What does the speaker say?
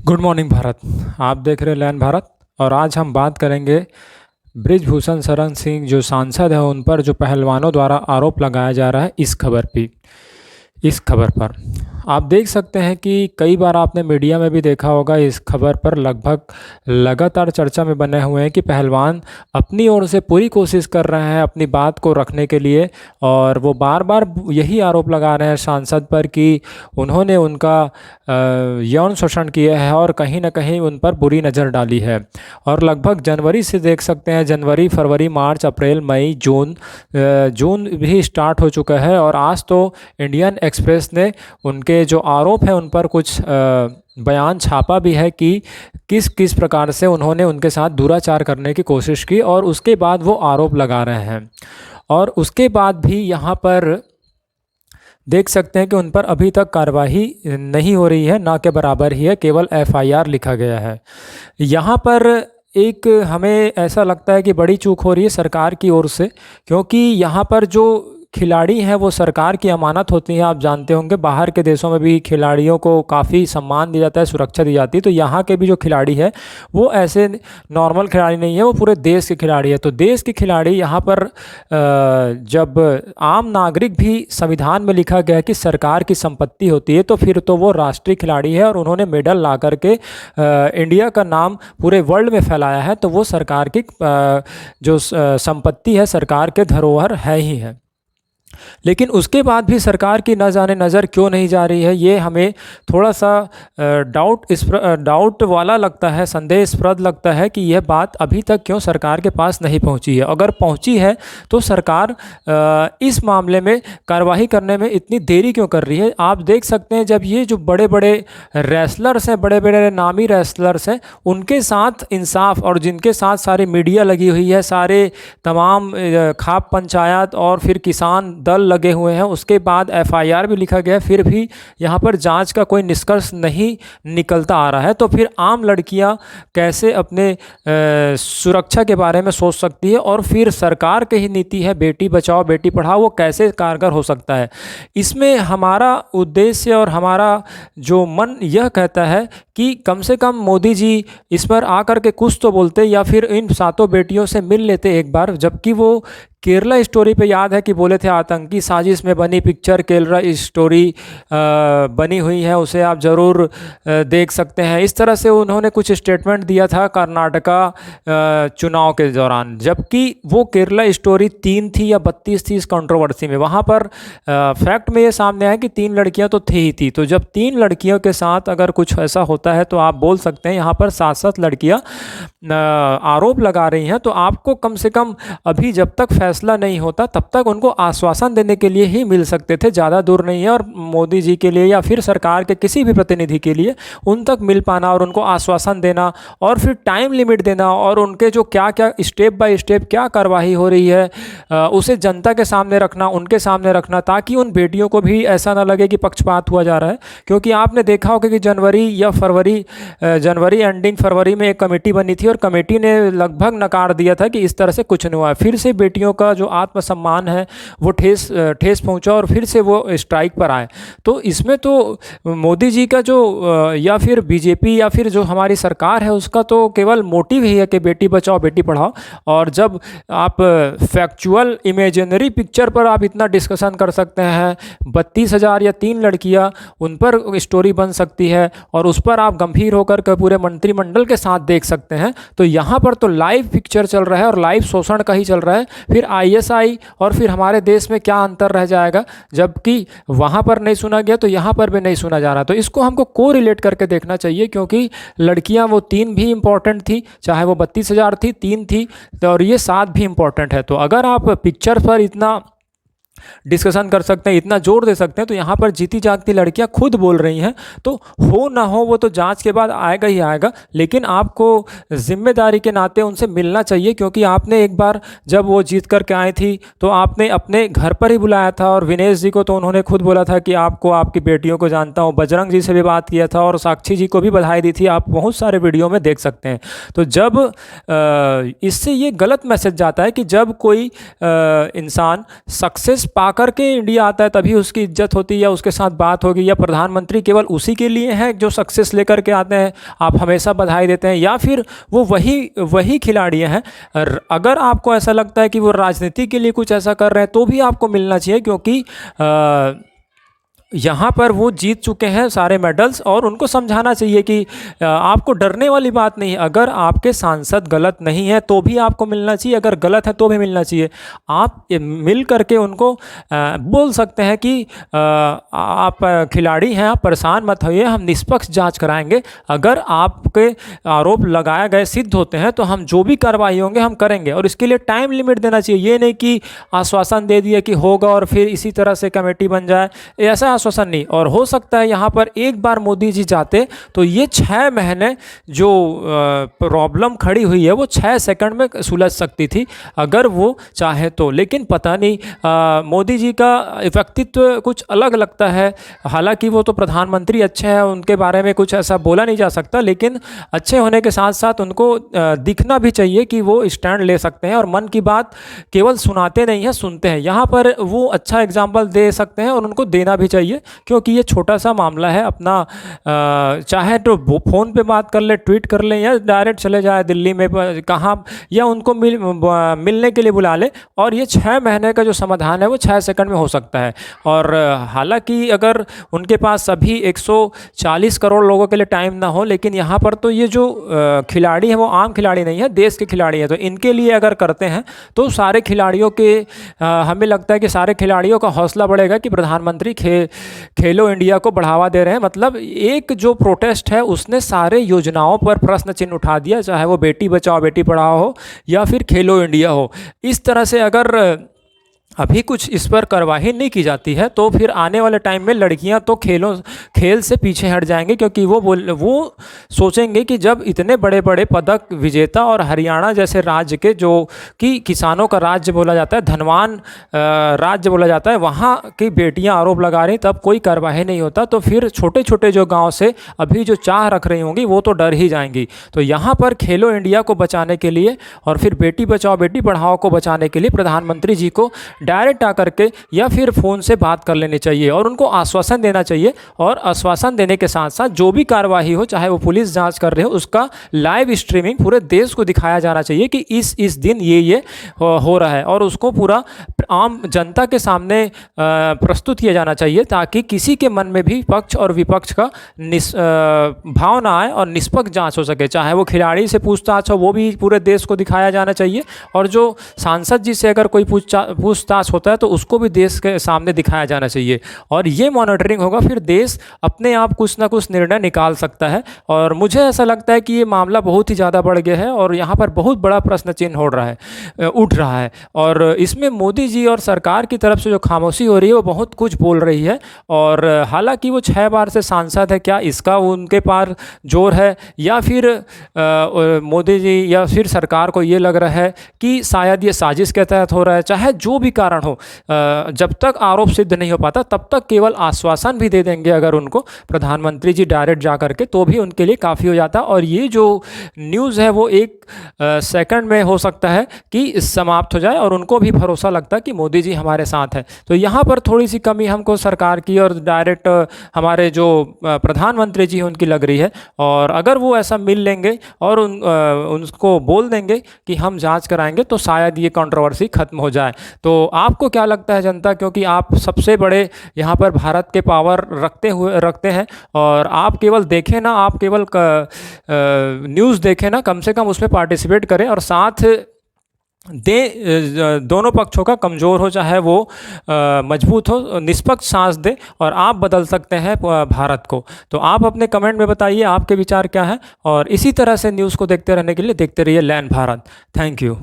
Good morning Bharat. आप देख रहे हैं लैन भारत और आज हम बात करेंगे बृजभूषण शरण सिंह जो सांसद है उन पर जो पहलवानों द्वारा आरोप लगाया जा रहा है इस खबर पर। आप देख सकते हैं कि कई बार आपने मीडिया में भी देखा होगा, इस खबर पर लगभग लगातार चर्चा में बने हुए हैं कि पहलवान अपनी ओर से पूरी कोशिश कर रहे हैं अपनी बात को रखने के लिए, और वो बार बार यही आरोप लगा रहे हैं सांसद पर कि उन्होंने उनका यौन शोषण किया है और कहीं ना कहीं उन पर बुरी नज़र डाली है। और लगभग जनवरी से देख सकते हैं, जनवरी, फरवरी, मार्च, अप्रैल, मई, जून भी स्टार्ट हो चुका है और आज तो इंडियन एक्सप्रेस ने उनके जो आरोप है उन पर कुछ बयान छापा भी है कि किस किस प्रकार से उन्होंने उनके साथ दुराचार करने की कोशिश की, और उसके बाद वो आरोप लगा रहे हैं। और उसके बाद भी यहाँ पर देख सकते हैं कि उन पर अभी तक कार्रवाई नहीं हो रही है, ना के बराबर ही है, केवल एफआईआर लिखा गया है। यहाँ पर एक हमें ऐसा लगता है कि बड़ी चूक हो रही है सरकार की ओर से, क्योंकि यहाँ पर जो खिलाड़ी हैं वो सरकार की अमानत होती हैं। आप जानते होंगे बाहर के देशों में भी खिलाड़ियों को काफ़ी सम्मान दिया जाता है, सुरक्षा दी जाती है। तो यहाँ के भी जो खिलाड़ी है वो ऐसे नॉर्मल खिलाड़ी नहीं है, वो पूरे देश के खिलाड़ी है। तो देश के खिलाड़ी यहाँ पर जब आम नागरिक भी संविधान में लिखा गया है कि सरकार की संपत्ति होती है, तो फिर तो वो राष्ट्रीय खिलाड़ी है और उन्होंने मेडल ला करके इंडिया का नाम पूरे वर्ल्ड में फैलाया है। तो वो सरकार की जो संपत्ति है, सरकार के धरोहर है ही है। लेकिन उसके बाद भी सरकार की न जाने नज़र क्यों नहीं जा रही है, ये हमें थोड़ा सा डाउट वाला लगता है, संदेहस्पद लगता है कि यह बात अभी तक क्यों सरकार के पास नहीं पहुंची है। अगर पहुंची है तो सरकार इस मामले में कार्रवाई करने में इतनी देरी क्यों कर रही है। आप देख सकते हैं जब ये जो बड़े बड़े रेसलर्स हैं, बड़े बड़े नामी रेसलर्स हैं, उनके साथ इंसाफ और जिनके साथ सारी मीडिया लगी हुई है, सारे तमाम खाप पंचायत और फिर किसान दल लगे हुए हैं, उसके बाद एफआईआर भी लिखा गया है, फिर भी यहाँ पर जांच का कोई निष्कर्ष नहीं निकलता आ रहा है। तो फिर आम लड़कियाँ कैसे अपने सुरक्षा के बारे में सोच सकती है, और फिर सरकार की ही नीति है बेटी बचाओ बेटी पढ़ाओ, वो कैसे कारगर हो सकता है। इसमें हमारा उद्देश्य और हमारा जो मन यह कहता है कि कम से कम मोदी जी इस पर आकर के कुछ तो बोलते, या फिर इन सातों बेटियों से मिल लेते एक बार। जबकि वो केरला स्टोरी पे याद है कि बोले थे आतंकी साजिश में बनी पिक्चर केरला स्टोरी बनी हुई है, उसे आप ज़रूर देख सकते हैं। इस तरह से उन्होंने कुछ स्टेटमेंट दिया था कर्नाटका चुनाव के दौरान, जबकि वो केरला स्टोरी 3 थी या 32 थी इस कंट्रोवर्सी में। वहाँ पर फैक्ट में ये सामने आया कि 3 लड़कियाँ तो थी ही थी। तो जब 3 लड़कियों के साथ अगर कुछ ऐसा होता है तो आप बोल सकते हैं यहाँ पर 7-7 लड़कियाँ आरोप लगा रही हैं। तो आपको कम से कम अभी जब तक फैसला नहीं होता तब तक उनको आश्वासन देने के लिए ही मिल सकते थे, ज़्यादा दूर नहीं है। और मोदी जी के लिए या फिर सरकार के किसी भी प्रतिनिधि के लिए उन तक मिल पाना और उनको आश्वासन देना और फिर टाइम लिमिट देना, और उनके जो क्या क्या स्टेप बाय स्टेप क्या कार्रवाई हो रही है उसे जनता के सामने रखना, उनके सामने रखना, ताकि उन बेटियों को भी ऐसा ना लगे कि पक्षपात हुआ जा रहा है। क्योंकि आपने देखा होगा कि जनवरी एंडिंग फरवरी में एक कमेटी बनी थी और कमेटी ने लगभग नकार दिया था कि इस तरह से कुछ नहीं हुआ। फिर से बेटियों का जो आत्मसम्मान है वो ठेस पहुंचा और फिर से वो स्ट्राइक पर आए। तो इसमें तो मोदी जी का जो या फिर बीजेपी या फिर जो हमारी सरकार है उसका तो केवल मोटिव ही है कि बेटी बचाओ बेटी पढ़ाओ। और जब आप फैक्चुअल इमेजिनरी पिक्चर पर आप इतना डिस्कशन कर सकते हैं, 32,000 या 3 लड़कियां, उन पर स्टोरी बन सकती है और उस पर आप गंभीर होकर के पूरे मंत्रिमंडल के साथ देख सकते हैं। तो यहाँ पर तो लाइव पिक्चर चल रहा है और लाइव शोषण का ही चल रहा है। फिर आईएसआई और फिर हमारे देश में क्या अंतर रह जाएगा, जबकि वहाँ पर नहीं सुना गया तो यहाँ पर भी नहीं सुना जा रहा। तो इसको हमको को रिलेट करके देखना चाहिए, क्योंकि लड़कियाँ वो 3 भी इम्पॉर्टेंट थी, चाहे वो 32,000 थी, 3 थी, और ये 7 भी इम्पॉर्टेंट है। तो अगर आप पिक्चर पर इतना डिस्कशन कर सकते हैं, इतना जोर दे सकते हैं, तो यहाँ पर जीती जागती लड़कियाँ खुद बोल रही हैं। तो हो ना हो वो तो जांच के बाद आएगा ही आएगा, लेकिन आपको जिम्मेदारी के नाते उनसे मिलना चाहिए। क्योंकि आपने एक बार जब वो जीत करके आई थी तो आपने अपने घर पर ही बुलाया था, और विनेश जी को तो उन्होंने खुद बोला था कि आपको आपकी बेटियों को जानता हूँ, बजरंग जी से भी बात किया था और साक्षी जी को भी बधाई दी थी, आप बहुत सारे वीडियो में देख सकते हैं। तो जब इससे ये गलत मैसेज जाता है कि जब कोई इंसान सक्सेस पा कर के इंडिया आता है तभी उसकी इज्जत होती है या उसके साथ बात होगी, या प्रधानमंत्री केवल उसी के लिए हैं जो सक्सेस लेकर के आते हैं आप हमेशा बधाई देते हैं, या फिर वो वही खिलाड़ी हैं। अगर आपको ऐसा लगता है कि वो राजनीति के लिए कुछ ऐसा कर रहे हैं तो भी आपको मिलना चाहिए, क्योंकि यहाँ पर वो जीत चुके हैं सारे मेडल्स, और उनको समझाना चाहिए कि आपको डरने वाली बात नहीं है। अगर आपके सांसद गलत नहीं है तो भी आपको मिलना चाहिए, अगर गलत है तो भी मिलना चाहिए। आप मिल करके उनको बोल सकते हैं कि आप खिलाड़ी हैं, आप परेशान मत होइए, हम निष्पक्ष जांच कराएंगे। अगर आपके आरोप लगाए गए सिद्ध होते हैं तो हम जो भी कार्रवाई होंगे हम करेंगे, और इसके लिए टाइम लिमिट देना चाहिए। ये नहीं कि आश्वासन दे दिए कि होगा और फिर इसी तरह से कमेटी बन जाए, ऐसा आश्वासन नहीं। और हो सकता है यहाँ पर एक बार मोदी जी जाते तो ये 6 महीने जो प्रॉब्लम खड़ी हुई है वो 6 सेकंड में सुलझ सकती थी अगर वो चाहे तो। लेकिन पता नहीं, मोदी जी का व्यक्तित्व कुछ अलग लगता है। हालांकि वो तो प्रधानमंत्री अच्छे हैं, उनके बारे में कुछ ऐसा बोला नहीं जा सकता, लेकिन अच्छे होने के साथ साथ उनको दिखना भी चाहिए कि वो स्टैंड ले सकते हैं और मन की बात केवल सुनाते नहीं हैं, सुनते हैं। यहाँ पर वो अच्छा एग्जाम्पल दे सकते हैं और उनको देना भी चाहिए, क्योंकि ये छोटा सा मामला है अपना। चाहे तो फ़ोन पे बात कर ले, ट्वीट कर ले, या डायरेक्ट चले जाए दिल्ली में कहाँ, या उनको मिलने के लिए बुला ले, और ये 6 महीने का जो समाधान है वो 6 सेकंड में हो सकता है। और हालांकि अगर उनके पास सभी 140 करोड़ लोगों के लिए टाइम ना हो, लेकिन यहाँ पर तो ये जो खिलाड़ी हैं वो आम खिलाड़ी नहीं है, देश के खिलाड़ी हैं, तो इनके लिए अगर करते हैं तो सारे खिलाड़ियों के हमें लगता है कि सारे खिलाड़ियों का हौसला बढ़ेगा कि प्रधानमंत्री खेलो इंडिया को बढ़ावा दे रहे हैं। मतलब एक जो प्रोटेस्ट है उसने सारे योजनाओं पर प्रश्न चिन्ह उठा दिया, चाहे वो बेटी बचाओ बेटी पढ़ाओ हो या फिर खेलो इंडिया हो। इस तरह से अगर अभी कुछ इस पर कार्रवाई नहीं की जाती है तो फिर आने वाले टाइम में लड़कियां तो खेल से पीछे हट जाएंगे, क्योंकि वो सोचेंगे कि जब इतने बड़े बड़े पदक विजेता और हरियाणा जैसे राज्य के, जो कि किसानों का राज्य बोला जाता है, धनवान राज्य बोला जाता है, वहाँ की बेटियां आरोप लगा रही, तब कोई कार्रवाई नहीं होता, तो फिर छोटे छोटे जो गाँव से अभी जो चाह रख रही होंगी वो तो डर ही जाएंगी। तो यहाँ पर खेलो इंडिया को बचाने के लिए और फिर बेटी बचाओ बेटी पढ़ाओ को बचाने के लिए प्रधानमंत्री जी को डायरेक्ट आकर के या फिर फ़ोन से बात कर लेनी चाहिए और उनको आश्वासन देना चाहिए। और आश्वासन देने के साथ साथ जो भी कार्रवाई हो, चाहे वो पुलिस जांच कर रहे हो, उसका लाइव स्ट्रीमिंग पूरे देश को दिखाया जाना चाहिए कि इस दिन ये हो रहा है, और उसको पूरा आम जनता के सामने प्रस्तुत किया जाना चाहिए, ताकि किसी के मन में भी पक्ष और विपक्ष का भाव ना आए और निष्पक्ष जाँच हो सके। चाहे वो खिलाड़ी से पूछताछ हो, वो भी पूरे देश को दिखाया जाना चाहिए, और जो सांसद जी से अगर कोई पूछताछ होता है तो उसको भी देश के सामने दिखाया जाना चाहिए। और ये मॉनिटरिंग होगा, फिर देश अपने आप कुछ ना कुछ निर्णय निकाल सकता है। और मुझे ऐसा लगता है कि ये मामला बहुत ही ज़्यादा बढ़ गया है और यहाँ पर बहुत बड़ा प्रश्न चिन्ह उठ रहा है। और इसमें मोदी जी और सरकार की तरफ से जो खामोशी हो रही है वो बहुत कुछ बोल रही है। और हालांकि वो 6 बार से सांसद है, क्या इसका उनके पार जोर है, या फिर मोदी जी या फिर सरकार को ये लग रहा है कि शायद ये साजिश के तहत हो रहा है। चाहे जो भी कारण हो, जब तक आरोप सिद्ध नहीं हो पाता तब तक केवल आश्वासन भी दे देंगे अगर उनको प्रधानमंत्री जी डायरेक्ट जा करके, तो भी उनके लिए काफ़ी हो जाता। और ये जो न्यूज़ है वो 1 सेकंड में हो सकता है कि समाप्त हो जाए और उनको भी भरोसा लगता है कि मोदी जी हमारे साथ हैं। तो यहाँ पर थोड़ी सी कमी हमको सरकार की और डायरेक्ट हमारे जो प्रधानमंत्री जी हैं उनकी लग रही है। और अगर वो ऐसा मिल लेंगे और उनको बोल देंगे कि हम जांच कराएंगे तो शायद ये कंट्रोवर्सी खत्म हो जाए। तो आपको क्या लगता है जनता, क्योंकि आप सबसे बड़े यहाँ पर भारत के पावर रखते हैं, और आप केवल देखें ना, आप केवल न्यूज़ देखें ना, कम से कम उसमें पार्टिसिपेट करें और साथ दोनों पक्षों का, कमज़ोर हो चाहे वो मजबूत हो, निष्पक्ष सांस दे और आप बदल सकते हैं भारत को। तो आप अपने कमेंट में बताइए आपके विचार क्या हैं, और इसी तरह से न्यूज़ को देखते रहने के लिए देखते रहिए लैन भारत। Thank you.